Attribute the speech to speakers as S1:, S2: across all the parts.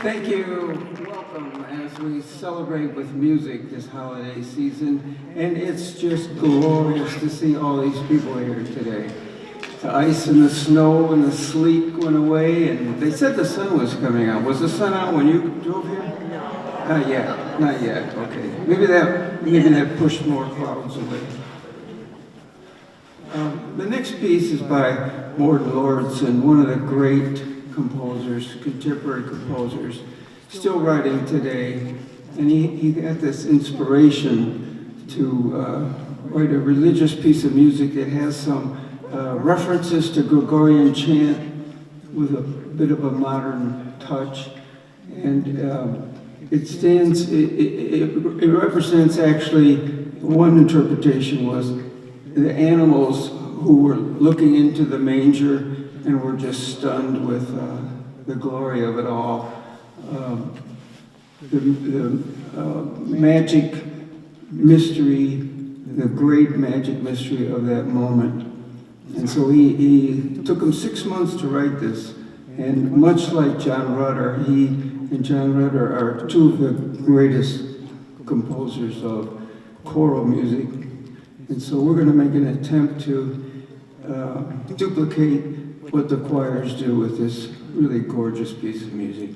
S1: Thank you. Welcome as we celebrate with music this holiday season. And it's just glorious to see all these people here today. The ice and the snow and the sleet went away, and they said the sun was coming out. Was the sun out when you drove here? No. Not yet. Not yet. Okay. Maybe that pushed more clouds away. The next piece is by Morton Lordson, one of the great composers, contemporary composers, still writing today. And he got this inspiration to write a religious piece of music that has some references to Gregorian chant with a bit of a modern touch. And it represents actually, one interpretation was the animals who were looking into the manger and were just stunned with the glory of it all. The magic mystery, the great magic mystery of that moment. And so he took him 6 months to write this. And much like John Rutter, he and John Rutter are two of the greatest composers of choral music. And so we're going to make an attempt to duplicate what the choirs do with this really gorgeous piece of music.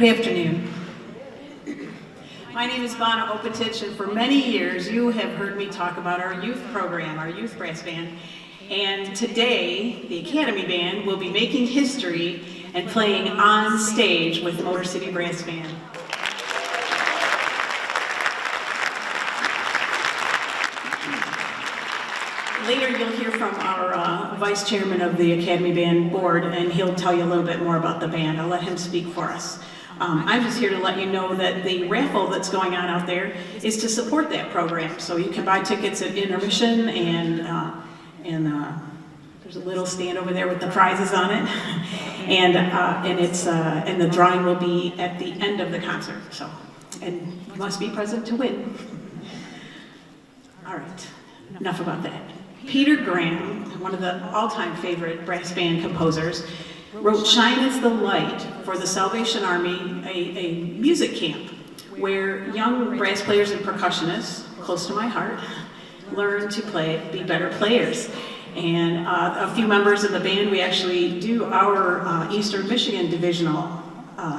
S2: Good afternoon. My name is Bonna Opatich, and for many years you have heard me talk about our youth program, our youth brass band. And today, the Academy Band will be making history and playing on stage with Motor City Brass Band. Later you'll hear from our Vice Chairman of the Academy Band Board, and he'll tell you a little bit more about the band. I'll let him speak for us. I'm just here to let you know that the raffle that's going on out there is to support that program. So you can buy tickets at intermission, and there's a little stand over there with the prizes on it, and the drawing will be at the end of the concert. So, and you must be present to win. All right, enough about that. Peter Graham, one of the all-time favorite brass band composers, wrote "Shine as the Light" for the Salvation Army, a music camp where young brass players and percussionists, close to my heart, learn to be better players. And a few members of the band, we actually do our Eastern Michigan divisional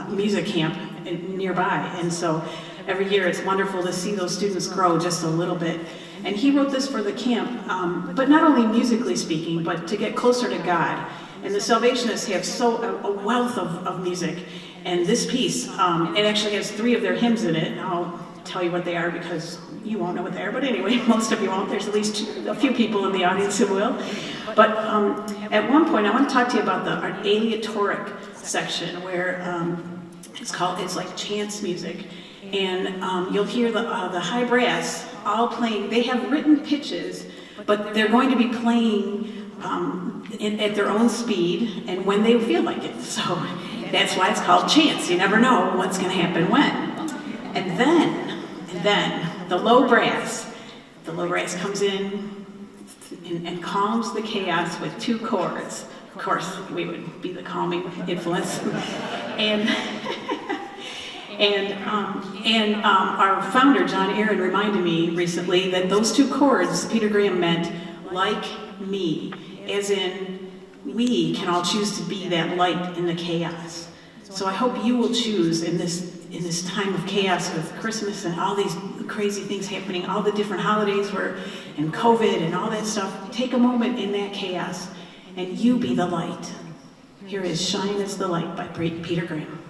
S2: music camp nearby. And so every year it's wonderful to see those students grow just a little bit. And he wrote this for the camp, but not only musically speaking, but to get closer to God. And the Salvationists have a wealth of music. And this piece, it actually has 3 of their hymns in it. I'll tell you what they are because you won't know what they are. But anyway, most of you won't. There's at least a few people in the audience who will. But at one point, I want to talk to you about the aleatoric section where it's like chants music. And you'll hear the high brass all playing. They have written pitches, but they're going to be playing at their own speed and when they feel like it. So that's why it's called chants. You never know what's going to happen when. And then the low brass comes in and calms the chaos with 2 chords. Of course, we would be the calming influence. And our founder, John Aaron, reminded me recently that those 2 chords, Peter Graham meant like me, as in we can all choose to be that light in the chaos. So I hope you will choose in this time of chaos with Christmas and all these crazy things happening, all the different holidays and COVID and all that stuff, take a moment in that chaos and you be the light. Here is "Shine as the Light" by Peter Graham.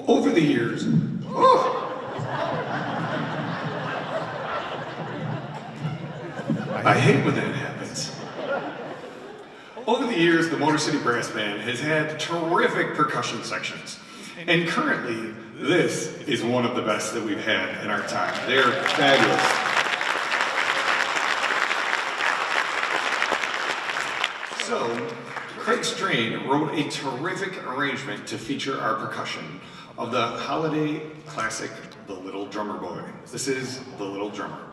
S3: Over the years, I hate when that happens. Over the years, the Motor City Brass Band has had terrific percussion sections. And currently, this is one of the best that we've had in our time. They're fabulous. So, Craig Strain wrote a terrific arrangement to feature our percussion of the holiday classic, The Little Drummer Boy. This is The Little Drummer.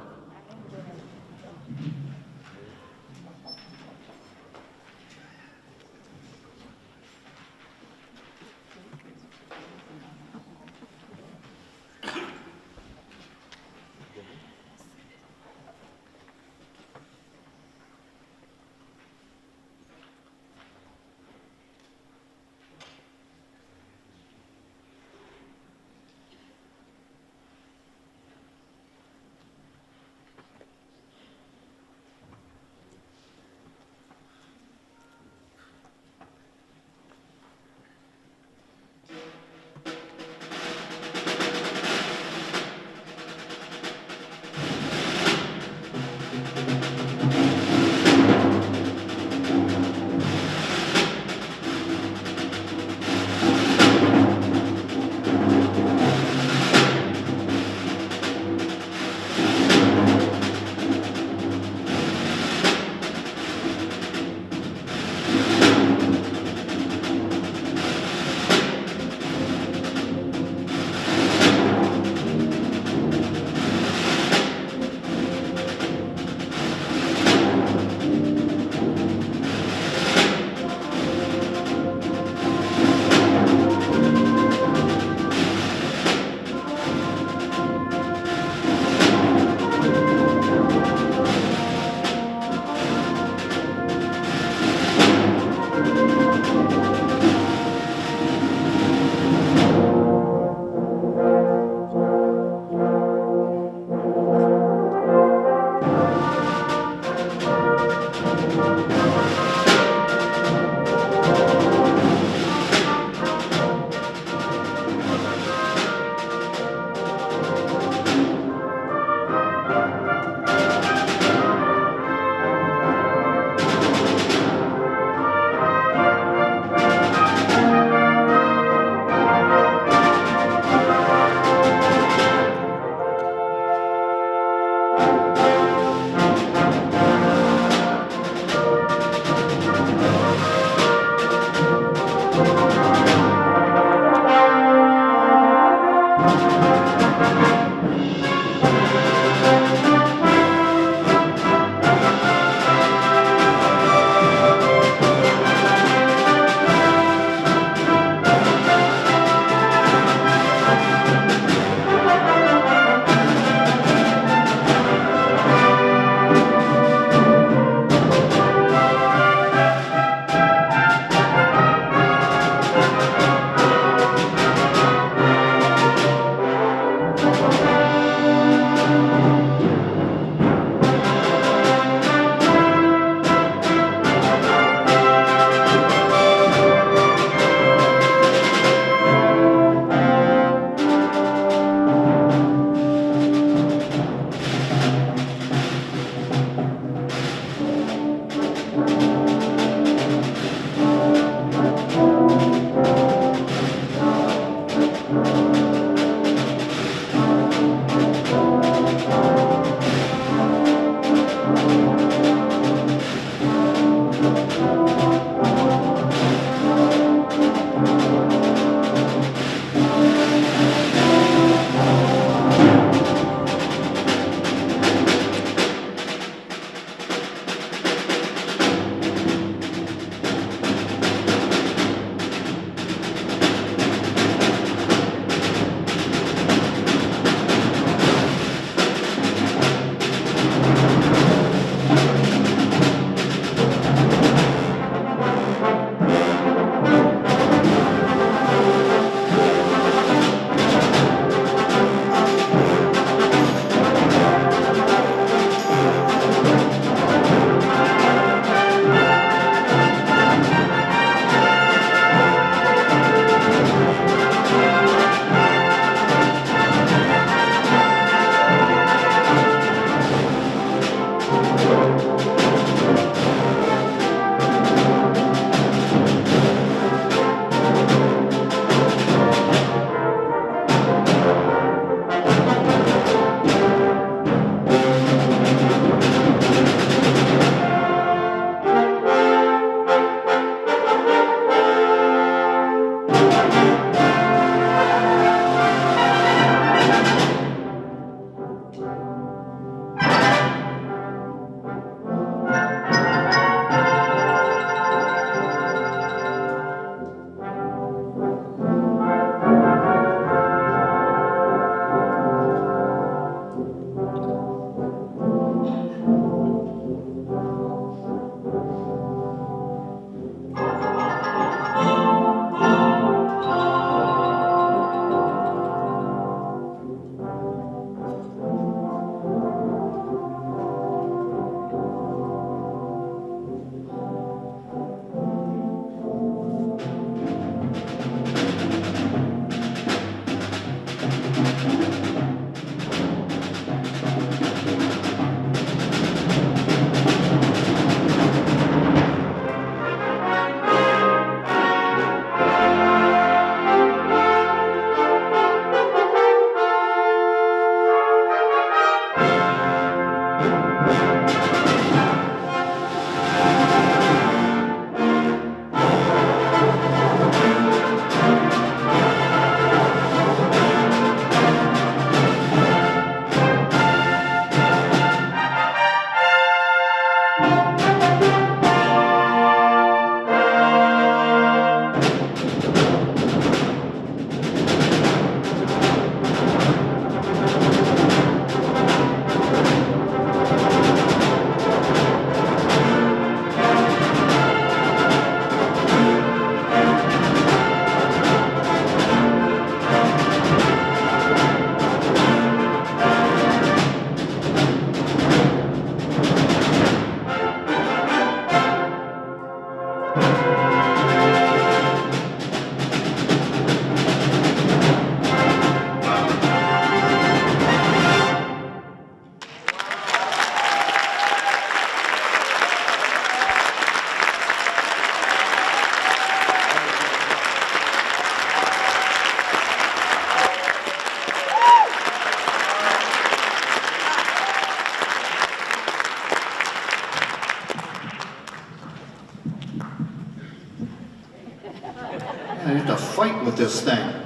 S4: fight with this thing.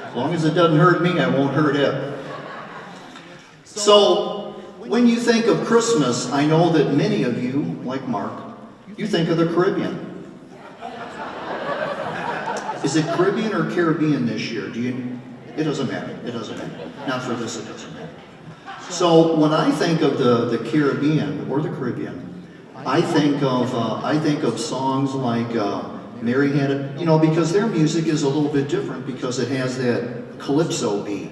S4: As long as it doesn't hurt me, I won't hurt it. So, when you think of Christmas, I know that many of you, like Mark, you think of the Caribbean. Is it Caribbean or Caribbean this year? It doesn't matter. It doesn't matter. Not for this, it doesn't matter. So when I think of the Caribbean or the Caribbean, I think of songs like Mary Had a, because their music is a little bit different because it has that calypso beat.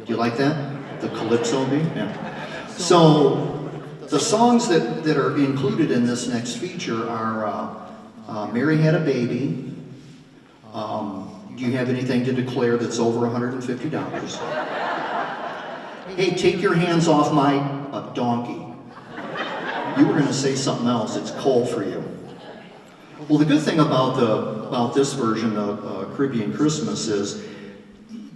S4: Do you like that? The calypso beat? Yeah. So the songs that are included in this next feature are Mary Had a Baby. Do you have anything to declare that's over $150? Hey, take your hands off my donkey. You were going to say something else. It's coal for you. Well, the good thing about this version of Caribbean Christmas is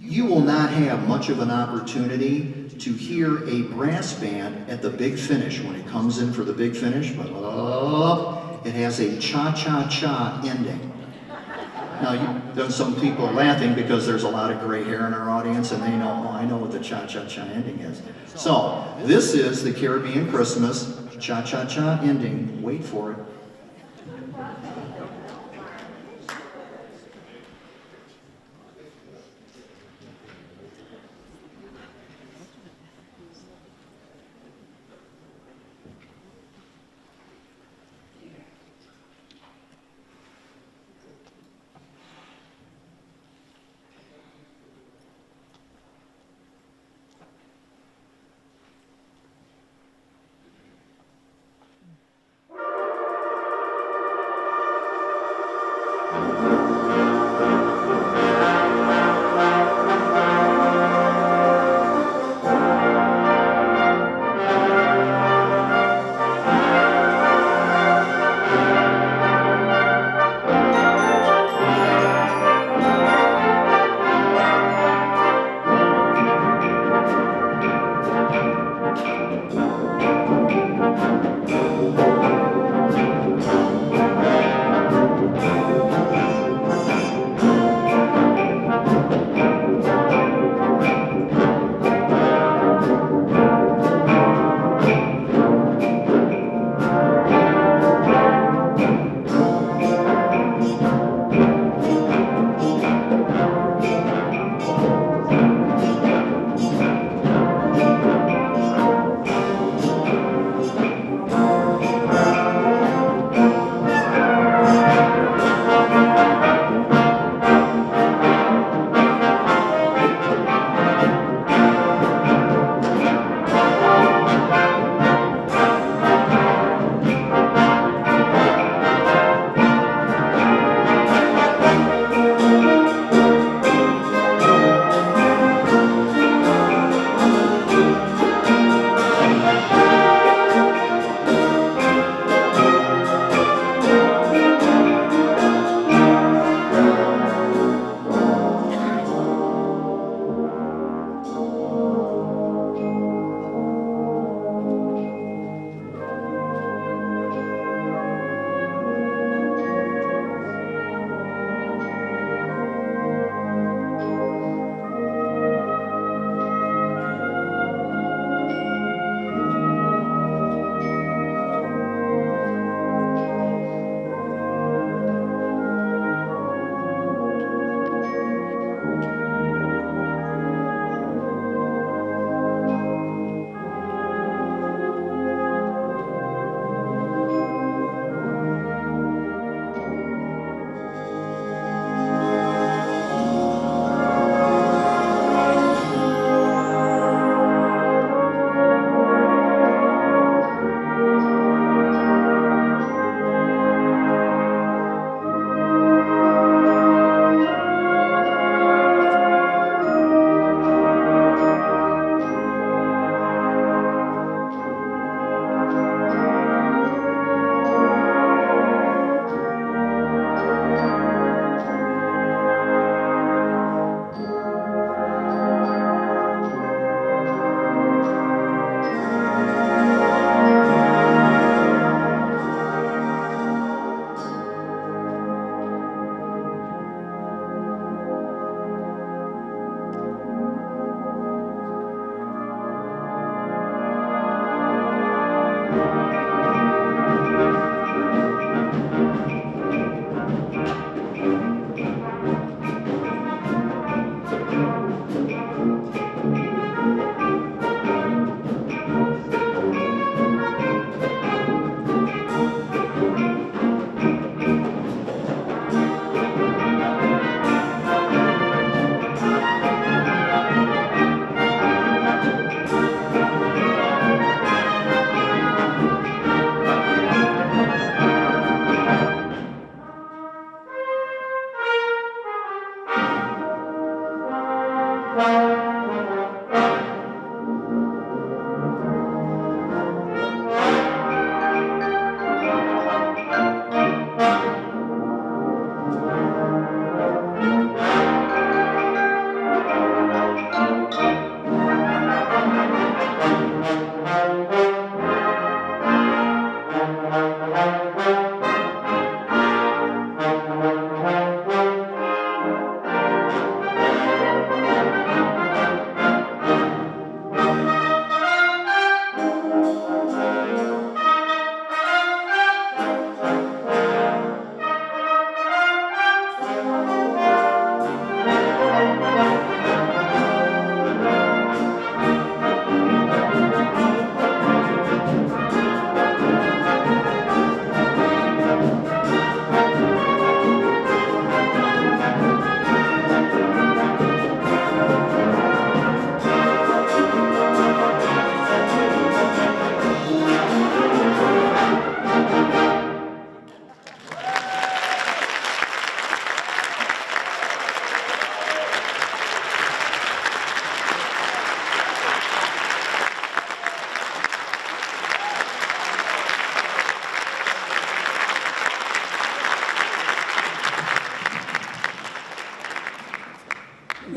S4: you will not have much of an opportunity to hear a brass band at the big finish. When it comes in for the big finish, it has a cha-cha-cha ending. Now, some people are laughing because there's a lot of gray hair in our audience and they know, oh, I know what the cha-cha-cha ending is. So, this is the Caribbean Christmas cha-cha-cha ending. Wait for it.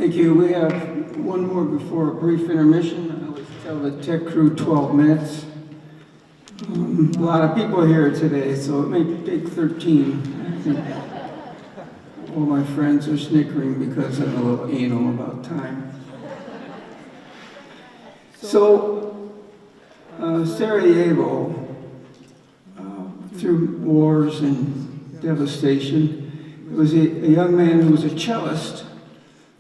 S1: Thank you. We have one more before a brief intermission. I always tell the tech crew 12 minutes. A lot of people here today, so it may take 13. I think all my friends are snickering because I'm a little anal about time. So, Sarajevo, through wars and devastation, it was a young man who was a cellist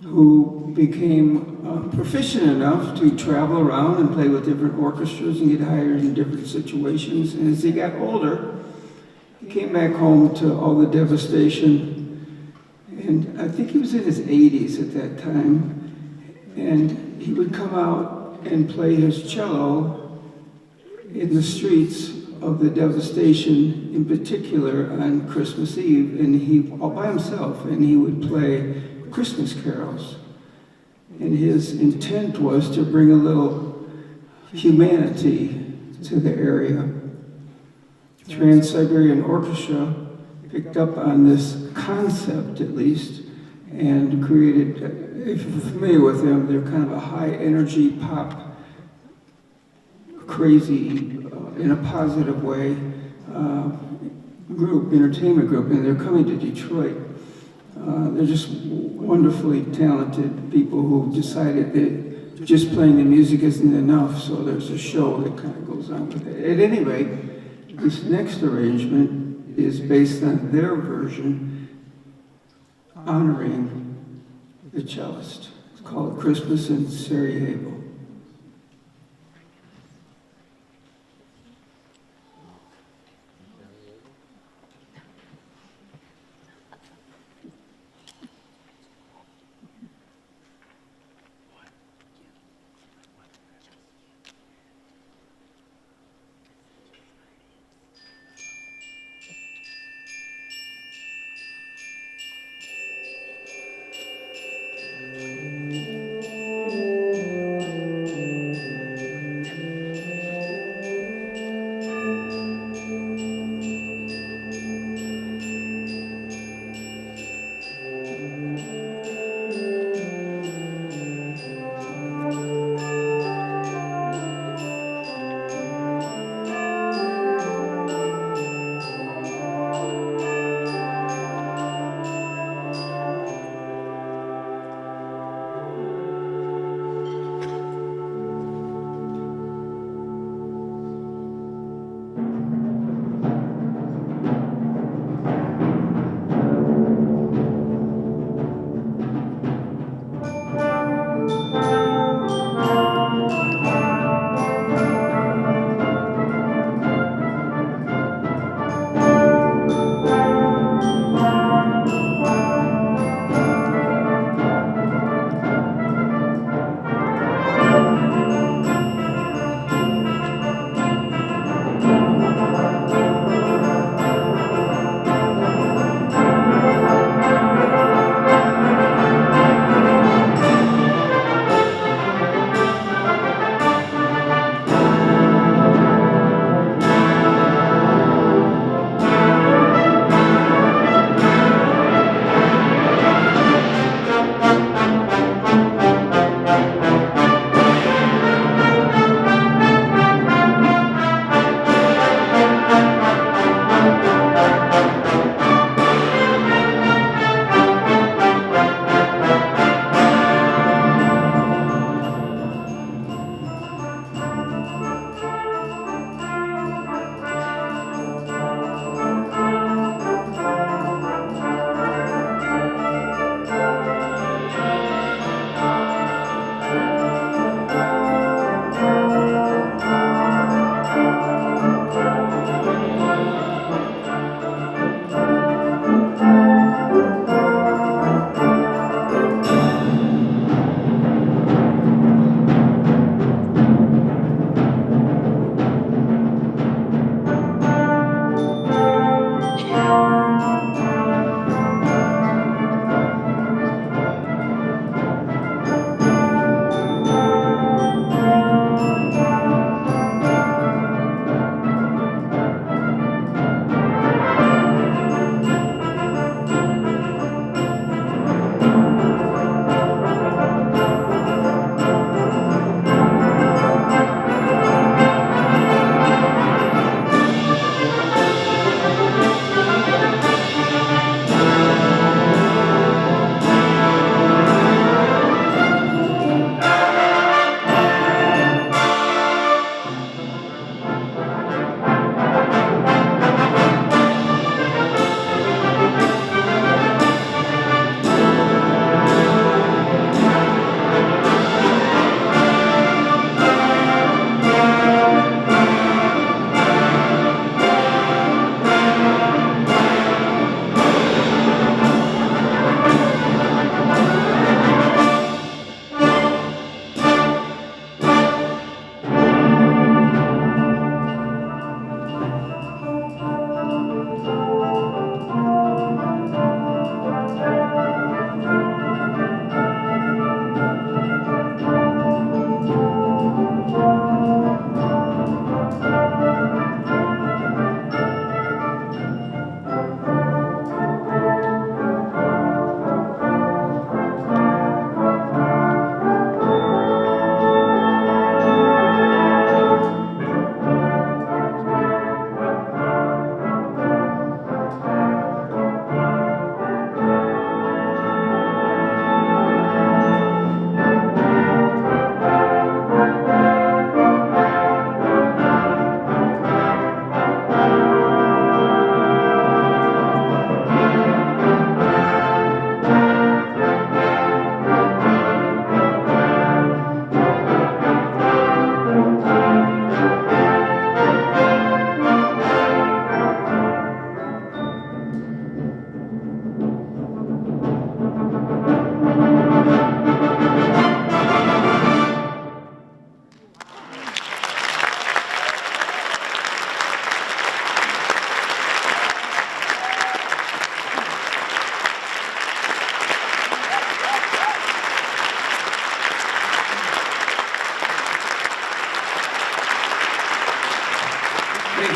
S1: who became proficient enough to travel around and play with different orchestras and get hired in different situations. And as he got older, he came back home to all the devastation. And I think he was in his 80s at that time. And he would come out and play his cello in the streets of the devastation, in particular on Christmas Eve. And he, all by himself, and he would play Christmas carols. And his intent was to bring a little humanity to the area. Trans-Siberian Orchestra picked up on this concept, at least, and created, if you're familiar with them, they're kind of a high-energy pop, crazy, in a positive way, group, entertainment group, and they're coming to Detroit. They're just wonderfully talented people who decided that just playing the music isn't enough, so there's a show that kind of goes on with it. At any rate, this next arrangement is based on their version, honoring the cellist. It's called Christmas in Sarajevo.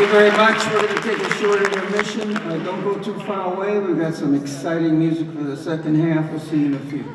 S1: you very much. We're going to take a short intermission. Don't go too far away. We've got some exciting music for the second half. We'll see you in a few.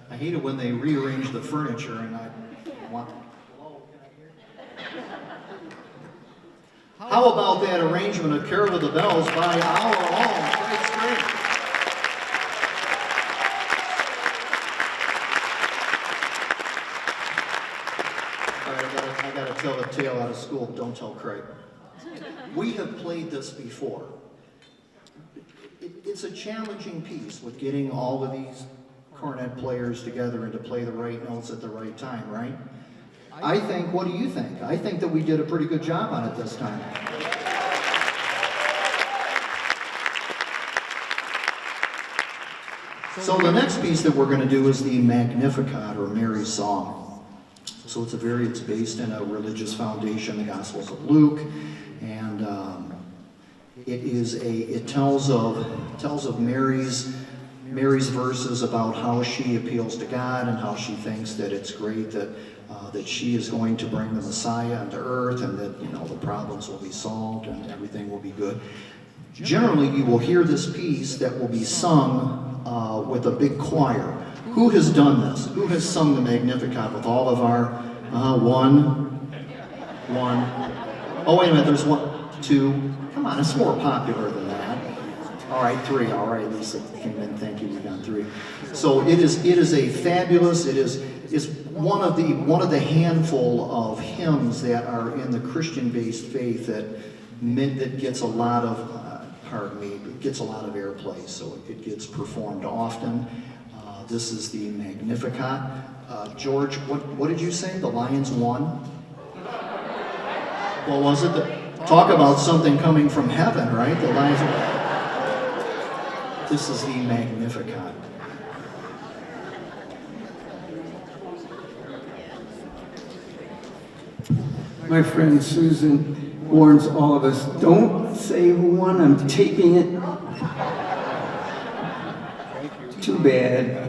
S4: I hate it when they rearrange the furniture and I want... How about that arrangement of Carol of the Bells by our own Frank String? All right, I gotta tell the tale out of school. Don't tell Craig. We have played this before. It's a challenging piece with getting all of these cornet players together and to play the right notes at the right time, right? I think, what do you think? I think that we did a pretty good job on it this time. So the next piece that we're going to do is the Magnificat, or Mary's Song. So it's based in a religious foundation, the Gospels of Luke, and it tells of Mary's verses about how she appeals to God and how she thinks that it's great that that she is going to bring the Messiah onto earth, and that the problems will be solved and everything will be good. Generally, you will hear this piece that will be sung with a big choir. Who has done this? Who has sung the Magnificat with all of our one? Oh, wait a minute. There's 1, 2. Come on, it's more popular than that. All right, 3. All right, Lisa came in. Thank you. We've got 3. So it is a fabulous. It is one of the handful of hymns that are in the Christian-based faith that gets a lot of gets a lot of airplay. So it gets performed often. This is the Magnificat. George, what did you say? The Lions won? What was it? Talk about something coming from heaven, right? The Lions. This is the Magnificat.
S1: My friend Susan warns all of us, don't say who won, I'm taping it. Too bad.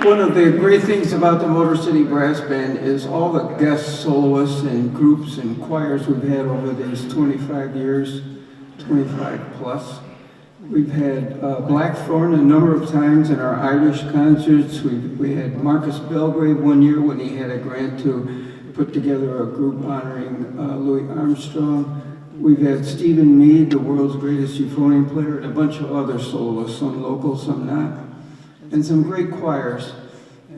S1: One of the great things about the Motor City Brass Band is all the guest soloists and groups and choirs we've had over these 25 years, 25 plus. We've had Blackthorn a number of times in our Irish concerts. We had Marcus Belgrave one year when he had a grant to put together a group honoring Louis Armstrong. We've had Stephen Mead, the world's greatest euphonium player, and a bunch of other soloists, some local, some not, and some great choirs.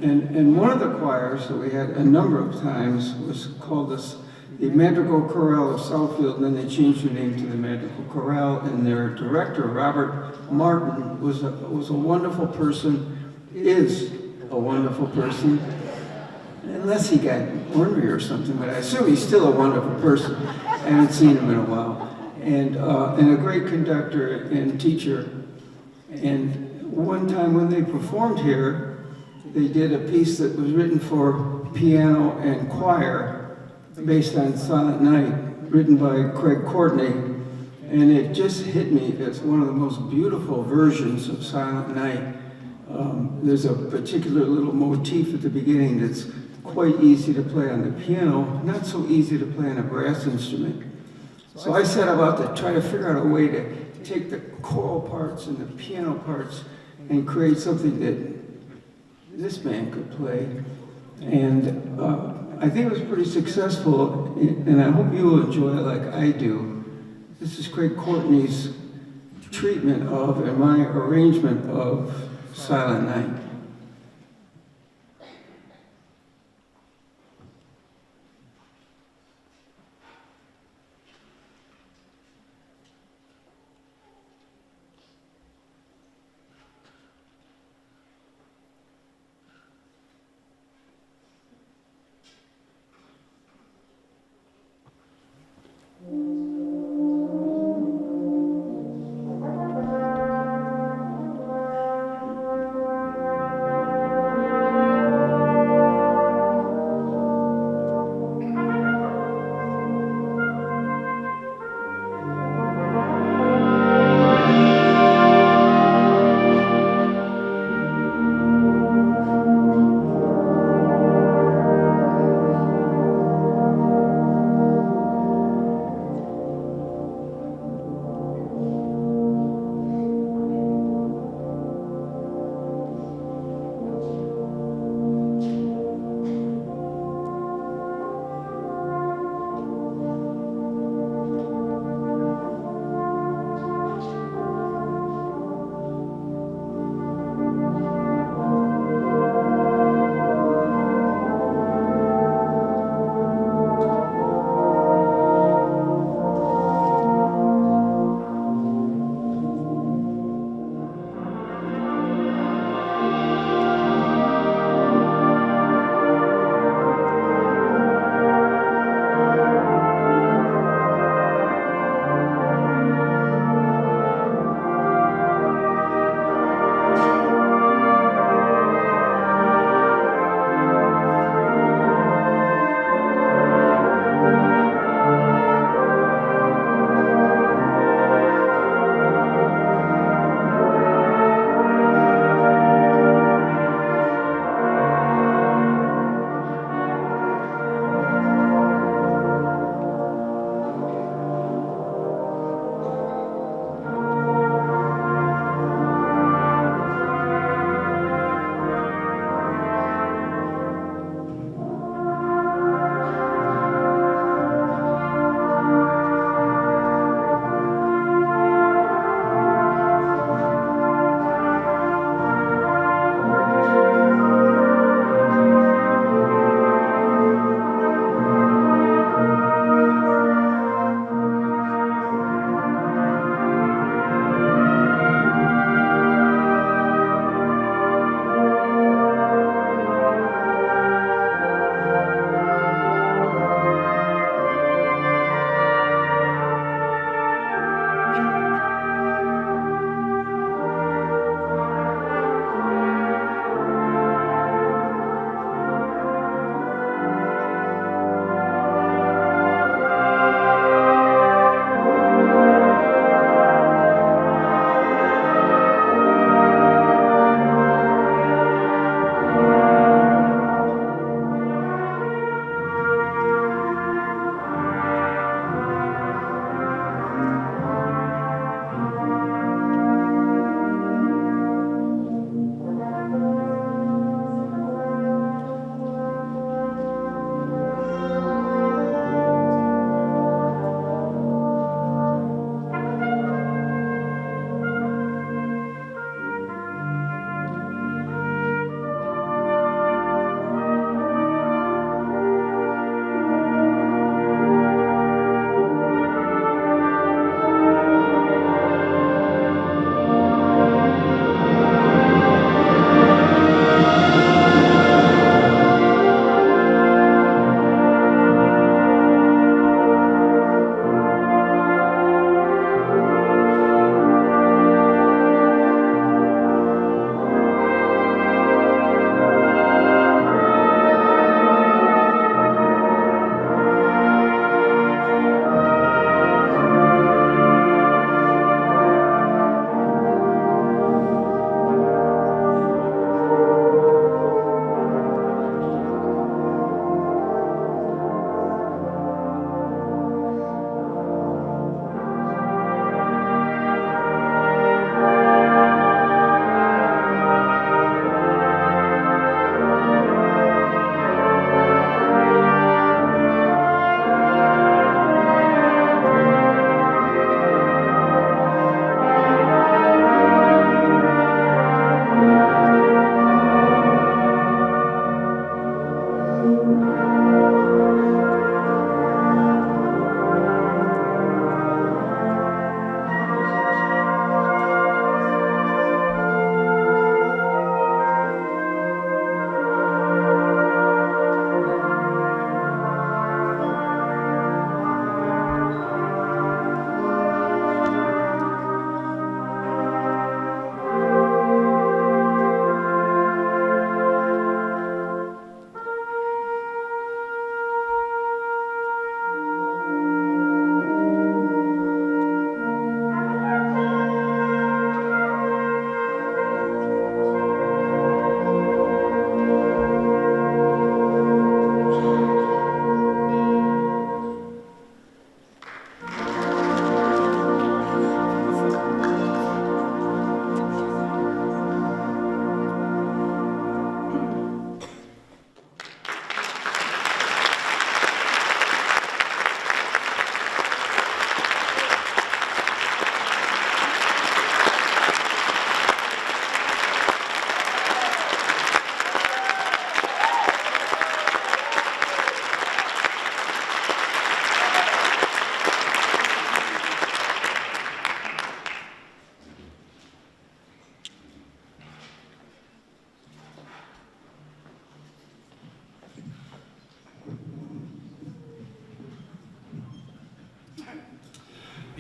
S1: And one of the choirs that we had a number of times was called the Madrigal Chorale of Southfield, and then they changed their name to the Madrigal Chorale, and their director, Robert Martin, was a wonderful person, is a wonderful person, unless he got ornery or something, but I assume he's still a wonderful person. I haven't seen him in a while. And a great conductor and teacher. And one time when they performed here, they did a piece that was written for piano and choir based on Silent Night, written by Craig Courtney. And it just hit me as one of the most beautiful versions of Silent Night. There's a particular little motif at the beginning that's quite easy to play on the piano, not so easy to play on a brass instrument. So I set about to try to figure out a way to take the choral parts and the piano parts and create something that this man could play. And I think it was pretty successful, and I hope you will enjoy it like I do. This is Craig Courtney's treatment of and my arrangement of Silent Night.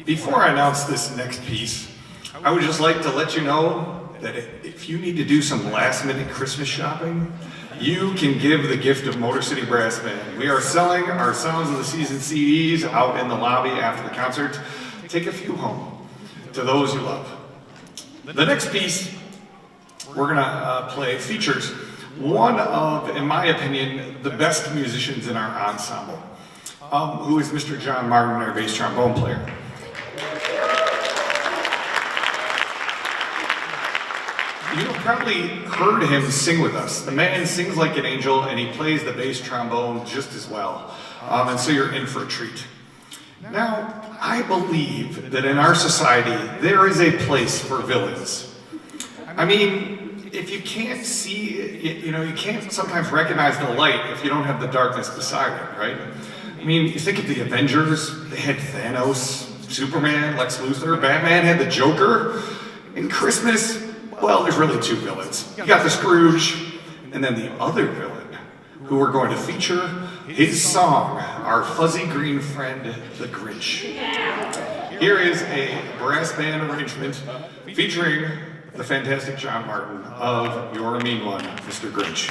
S3: Before I announce this next piece, I would just like to let you know that if you need to do some last-minute Christmas shopping, you can give the gift of Motor City Brass Band. We are selling our Sounds of the Season CDs out in the lobby after the concert. Take a few home to those you love. The next piece we're gonna play features one of, in my opinion, the best musicians in our ensemble, who is Mr. John Martin, our bass trombone player. You've probably heard him sing with us. The man sings like an angel, and he plays the bass trombone just as well. And so you're in for a treat. Now, I believe that in our society, there is a place for villains. I mean, if you can't see, you can't sometimes recognize the light if you don't have the darkness beside it, right? I mean, you think of the Avengers, they had Thanos, Superman, Lex Luthor, Batman had the Joker. In Christmas, well, there's really two villains. You got the Scrooge, and then the other villain, who we're going to feature his song, our fuzzy green friend, the Grinch. Here is a brass band arrangement featuring the fantastic John Martin of You're a Mean One, Mr. Grinch.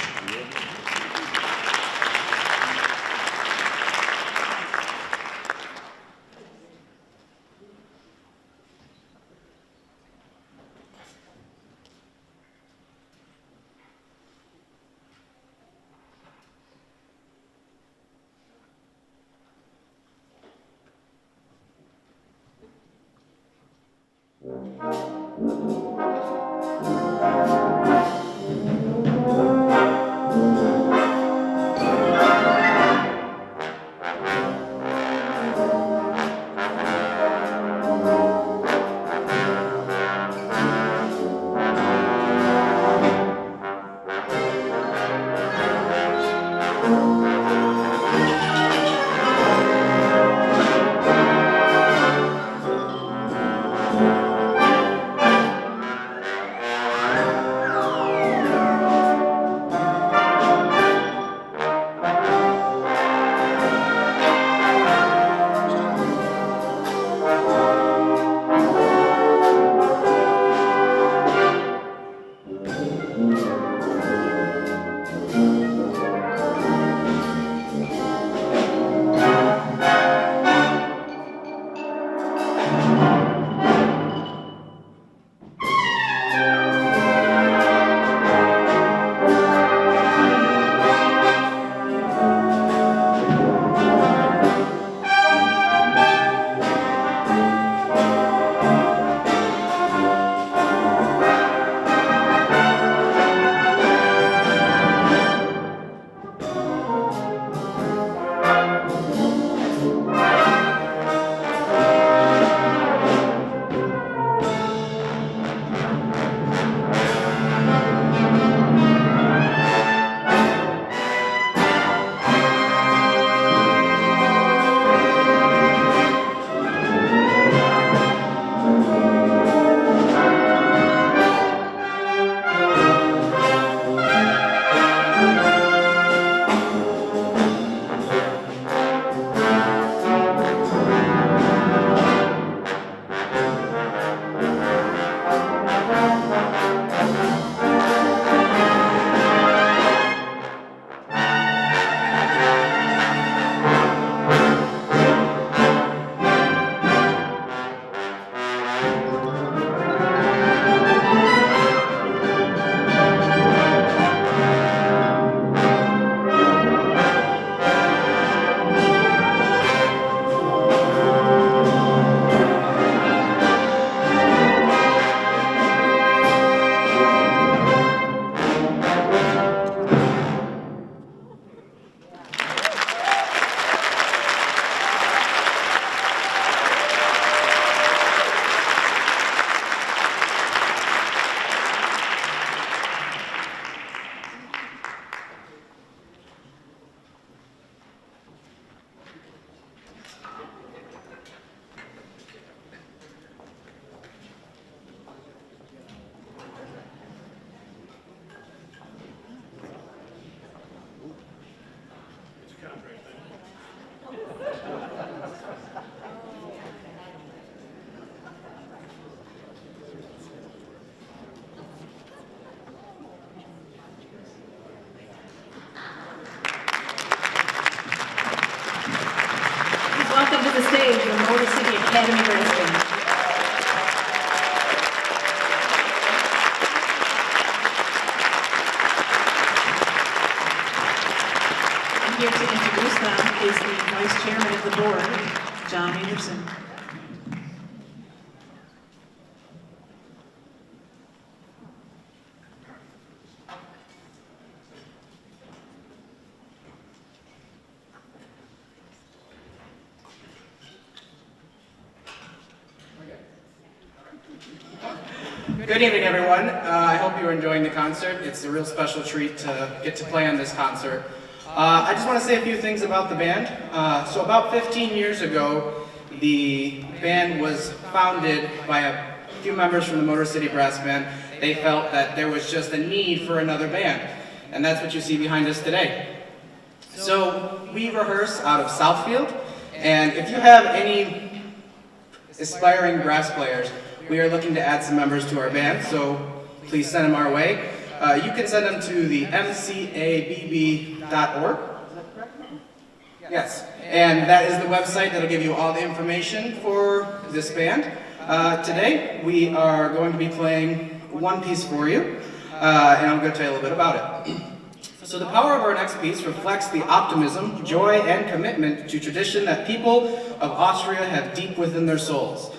S2: here to introduce them is the Vice Chairman of the Board, John Anderson.
S5: Good evening, everyone. I hope you're enjoying the concert. It's a real special treat to get to play on this concert. I just want to say a few things about the band. So about 15 years ago, the band was founded by a few members from the Motor City Brass Band. They felt that there was just a need for another band, and that's what you see behind us today. So we rehearse out of Southfield, and if you have any aspiring brass players, we are looking to add some members to our band, so please send them our way. You can send them to the mcabb.org. Yes, and that is the website that'll give you all the information for this band. Today, we are going to be playing one piece for you, and I'm going to tell you a little bit about it. So the power of our next piece reflects the optimism, joy, and commitment to tradition that people of Austria have deep within their souls.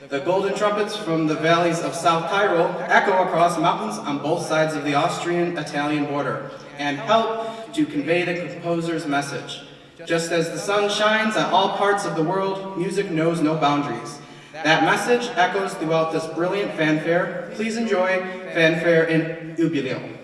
S5: The golden trumpets from the valleys of South Tyrol echo across mountains on both sides of the Austrian-Italian border and help to convey the composer's message. Just as the sun shines on all parts of the world, music knows no boundaries. That message echoes throughout this brilliant fanfare. Please enjoy Fanfare in Jubiläum.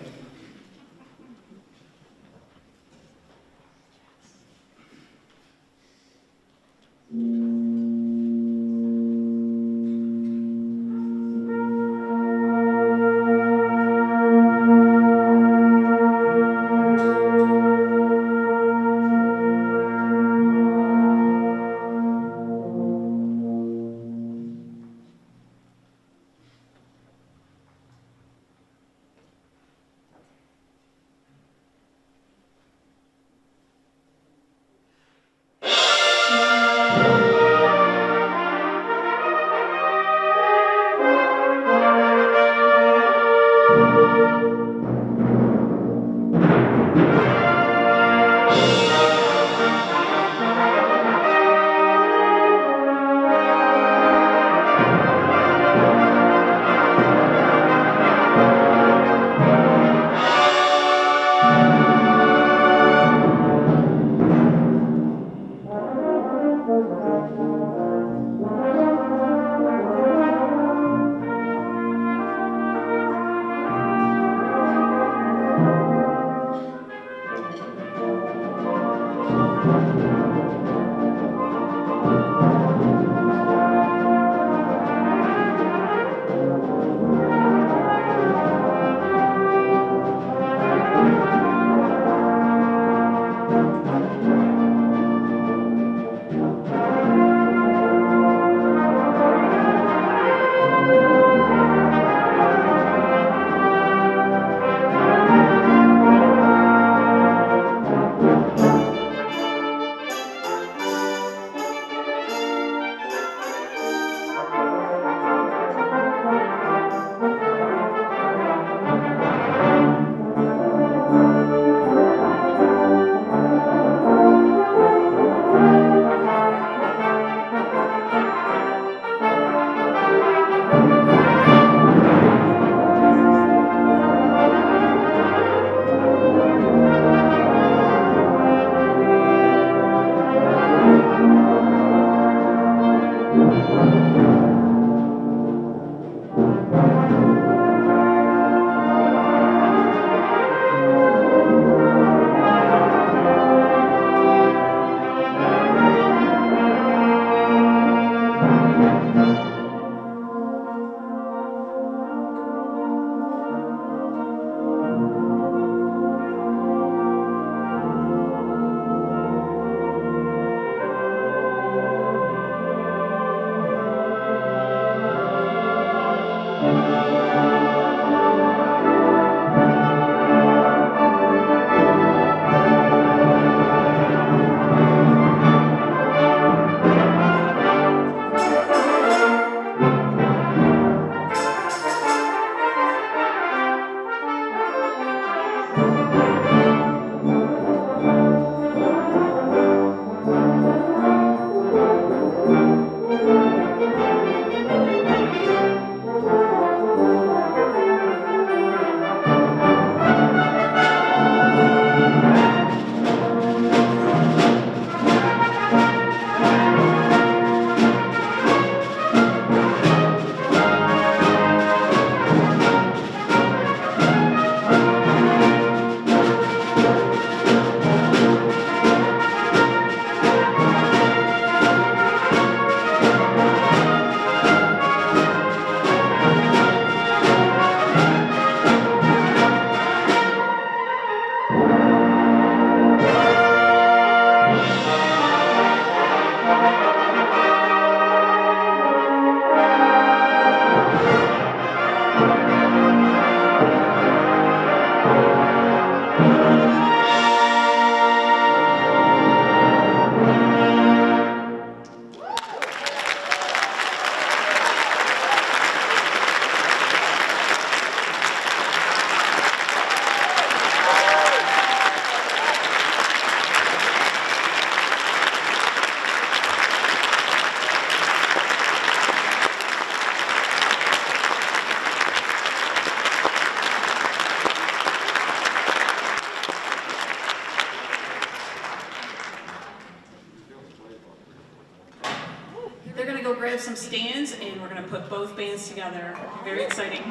S2: have some stands, and we're going to put both bands together. Very exciting.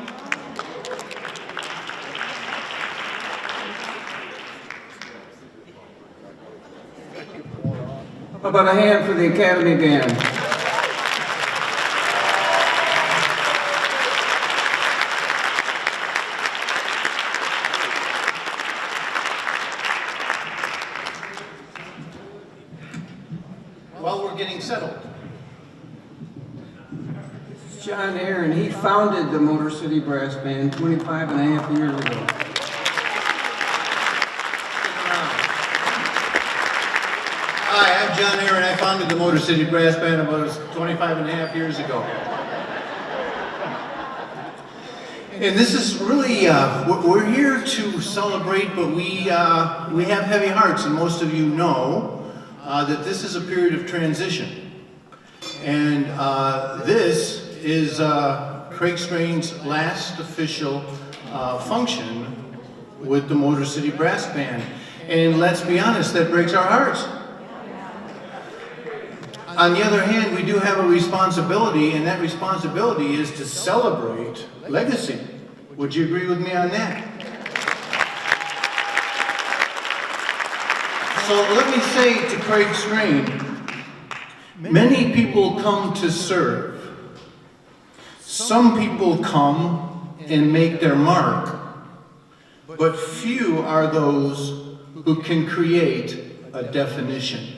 S1: How about a hand for the Academy Band?
S4: While we're getting settled,
S1: John Aaron, he founded the Motor City Brass Band 25 and a half years ago.
S4: Hi, I'm John Aaron. I founded the Motor City Brass Band about 25 and a half years ago. And this is really, we're here to celebrate, but we have heavy hearts, and most of you know that this is a period of transition. And this is Craig Strain's last official function with the Motor City Brass Band. And let's be honest, that breaks our hearts. On the other hand, we do have a responsibility, and that responsibility is to celebrate legacy. Would you agree with me on that? So let me say to Craig Strain, many people come to serve. Some people come and make their mark, but few are those who can create a definition.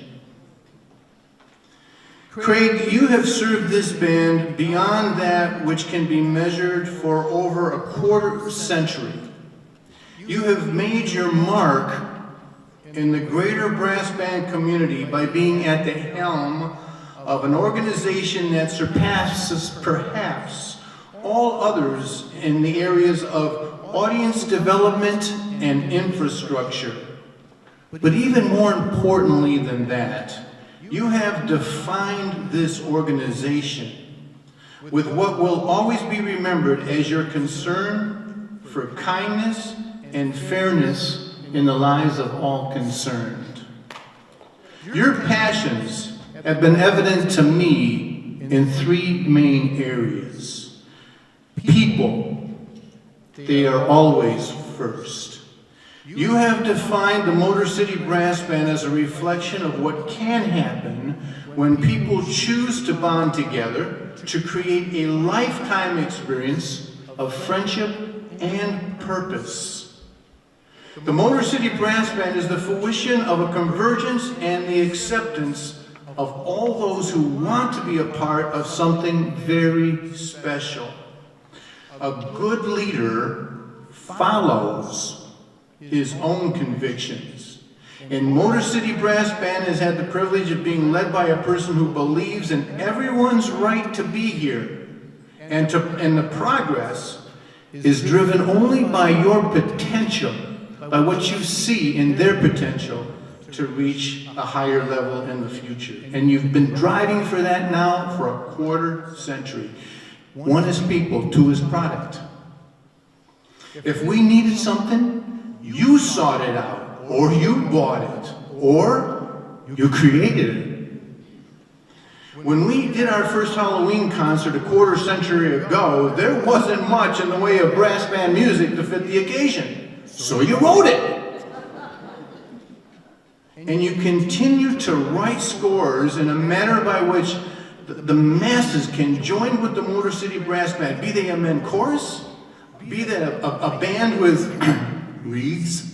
S4: Craig, you have served this band beyond that which can be measured for over a quarter century. You have made your mark in the greater brass band community by being at the helm of an organization that surpasses perhaps all others in the areas of audience development and infrastructure. But even more importantly than that, you have defined this organization with what will always be remembered as your concern for kindness and fairness in the lives of all concerned. Your passions have been evident to me in three main areas. People, they are always first. You have defined the Motor City Brass Band as a reflection of what can happen when people choose to bond together to create a lifetime experience of friendship and purpose. The Motor City Brass Band is the fruition of a convergence and the acceptance of all those who want to be a part of something very special. A good leader follows his own convictions. And Motor City Brass Band has had the privilege of being led by a person who believes in everyone's right to be here. And the progress is driven only by your potential, by what you see in their potential to reach a higher level in the future. And you've been driving for that now for a quarter century. One is people, two is product. If we needed something, you sought it out, or you bought it, or you created it. When we did our first Halloween concert a quarter century ago, there wasn't much in the way of brass band music to fit the occasion. So you wrote it. And you continue to write scores in a manner by which the masses can join with the Motor City Brass Band, be they a men chorus, be they a band with reeds,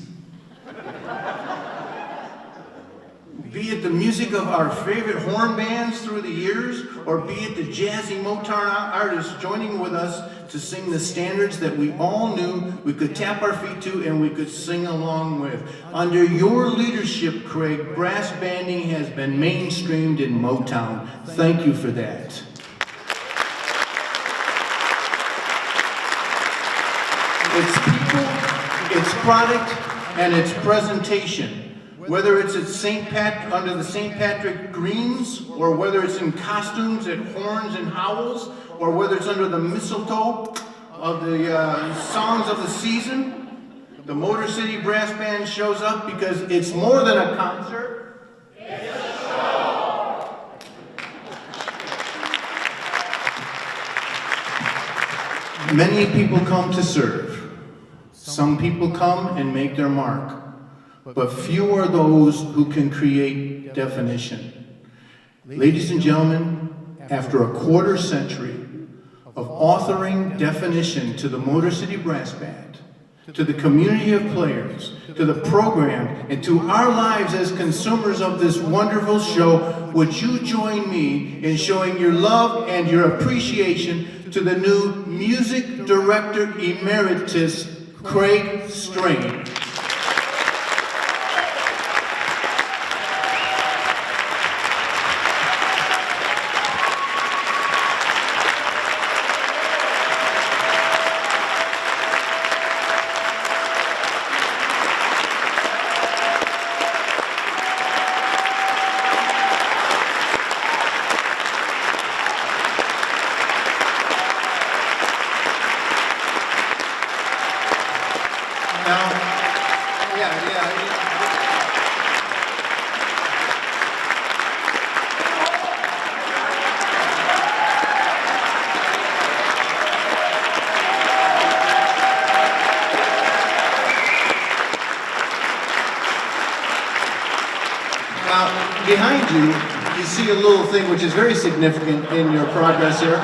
S4: be it the music of our favorite horn bands through the years, or be it the jazzy Motown artists joining with us to sing the standards that we all knew we could tap our feet to and we could sing along with. Under your leadership, Craig, brass banding has been mainstreamed in Motown. Thank you for that. It's people, it's product, and it's presentation. Whether it's at under the St. Patrick Greens, or whether it's in costumes at Horns and Howls, or whether it's under the mistletoe of the songs of the season, the Motor City Brass Band shows up because it's more than a concert. It's a show.
S6: Many people come to serve. Some people come and make their mark. But few are those who can create definition. Ladies and gentlemen, after a quarter century of authoring definition to the Motor City Brass Band, to the community of players, to the program, and to our lives as consumers of this wonderful show, would you join me in showing your love and your appreciation to the new Music Director Emeritus, Craig Strain. Behind you, you see a little thing which is very significant in your progress here.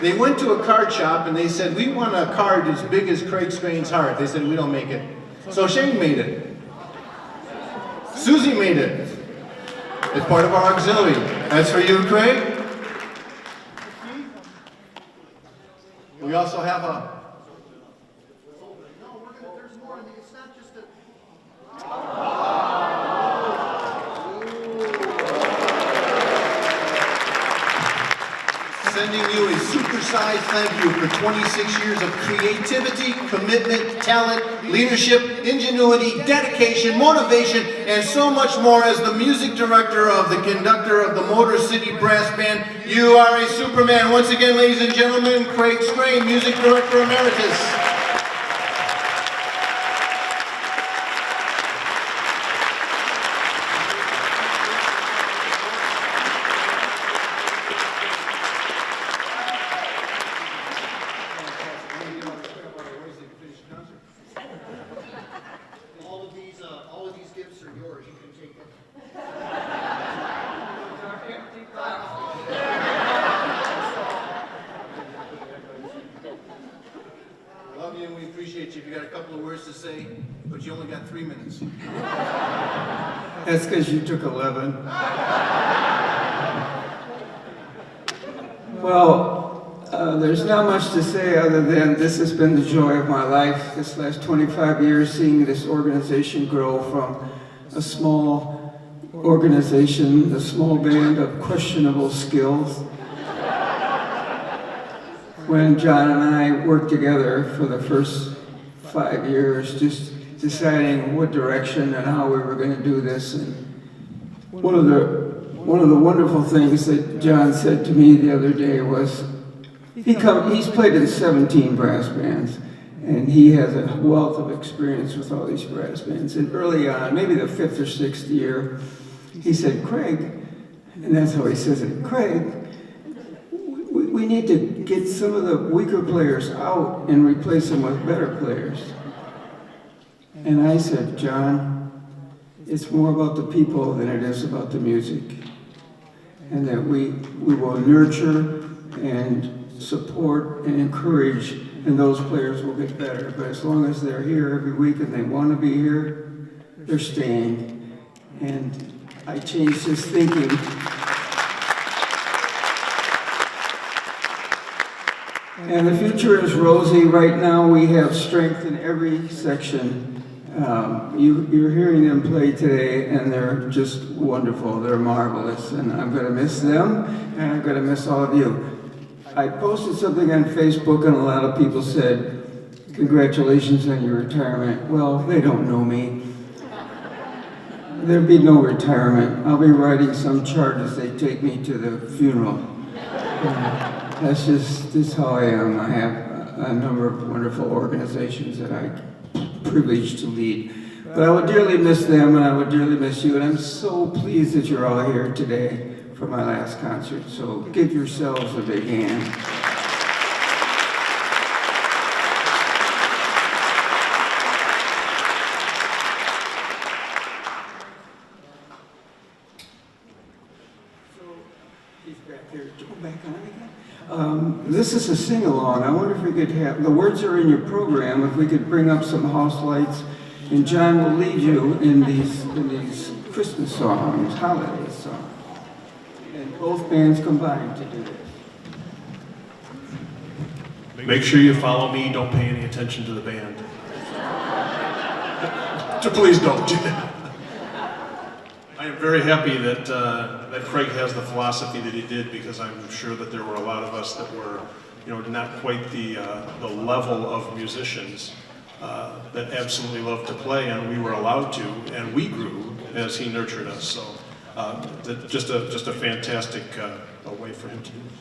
S6: They went to a card shop and they said, we want a card as big as Craig Strain's heart. They said, we don't make it. So Shane made it. Susie made it. It's part of our auxiliary. That's for you, Craig. We also have a... Sending you a supersized thank you for 26 years of creativity, commitment, talent, leadership, ingenuity, dedication, motivation, and so much more as the music director of the conductor of the Motor City Brass Band. You are a Superman. Once again, ladies and gentlemen, Craig Strain, Music Director Emeritus.
S4: All of these gifts are yours. You can take them.
S6: Love you and we appreciate you. If you got a couple of words to say, but you only got 3 minutes.
S1: That's because you took 11. Well, there's not much to say other than this has been the joy of my life this last 25 years, seeing this organization grow from a small organization, a small band of questionable skills. When John and I worked together for the first 5 years, just deciding what direction and how we were going to do this. And one of the wonderful things that John said to me the other day was, he's played in 17 brass bands, and he has a wealth of experience with all these brass bands. And early on, maybe the 5th or 6th year, he said, Craig, and that's how he says it, Craig, we need to get some of the weaker players out and replace them with better players. And I said, John, it's more about the people than it is about the music. And that we will nurture and support and encourage, and those players will get better. But as long as they're here every week and they want to be here, they're staying. And I changed his thinking. And the future is rosy. Right now we have strength in every section. You're hearing them play today, and they're just wonderful. They're marvelous, and I'm going to miss them, and I'm going to miss all of you. I posted something on Facebook, and a lot of people said, congratulations on your retirement. Well, they don't know me. There'll be no retirement. I'll be writing some chart as they take me to the funeral. That's just how I am. I have a number of wonderful organizations that I'm privileged to lead. But I would dearly miss them, and I would dearly miss you, and I'm so pleased that you're all here today for my last concert. So give yourselves a big hand. this is a sing-along. I wonder if we could have, the words are in your program, if we could bring up some house lights, and John will lead you in these Christmas songs, holiday songs. And both bands combined to do this.
S7: Make sure you follow me, don't pay any attention to the band. Please don't. I am very happy that that Craig has the philosophy that he did, because I'm sure that there were a lot of us that were, not quite the level of musicians that absolutely loved to play, and we were allowed to, and we grew as he nurtured us. So, just a fantastic way for him to do it.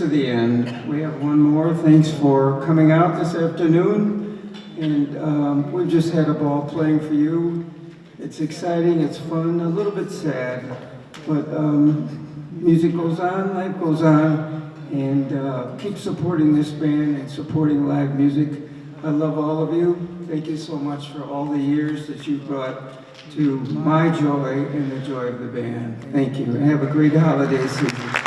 S1: to the end. We have one more. Thanks for coming out this afternoon. And we've just had a ball playing for you. It's exciting, it's fun, a little bit sad, but music goes on, life goes on, and keep supporting this band and supporting live music. I love all of you. Thank you so much for all the years that you brought to my joy and the joy of the band. Thank you, and have a great holiday season.